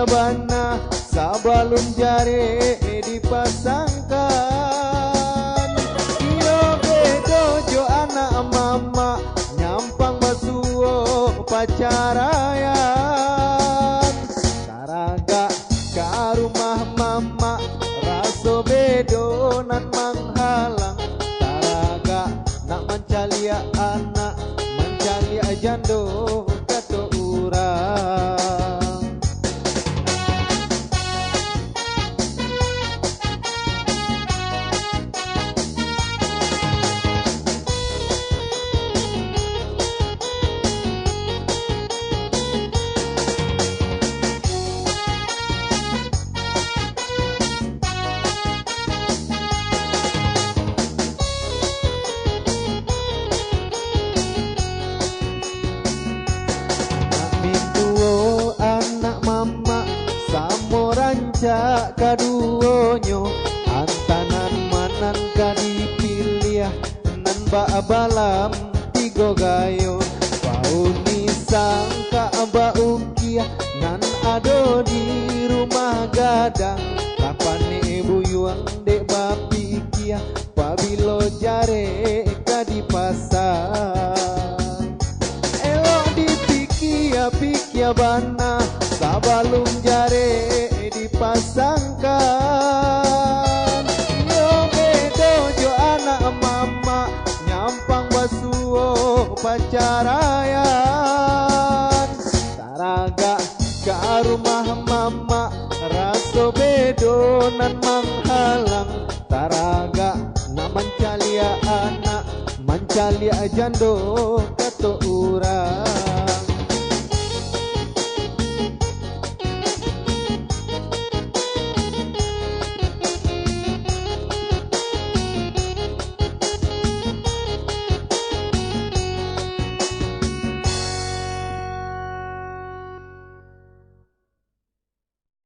pikir bana sabalum jare dipasangkan. Iyo bedo jo anak mama nyampang basuo pacarayan. Taraga ka rumah mama raso bedo nan manghalang. Taraga nak mancalia anak mancalia jando kato urang. Cak kaduonyo antanan manan ka dipilih nan ba balam tigo gayo pauni sangka ba ukia nan ado di rumah gadang kapan ibu yuang dek bapi kia pabilo jare ka di pasar elok dipikir bana sabalum jare dipasangkan. Yo bedo jo anak mama nyampang basuo pacarayan. Taraga ka rumah mama raso bedo nan manghalang. Taraga na mancalia anak mancalia jando kato urang.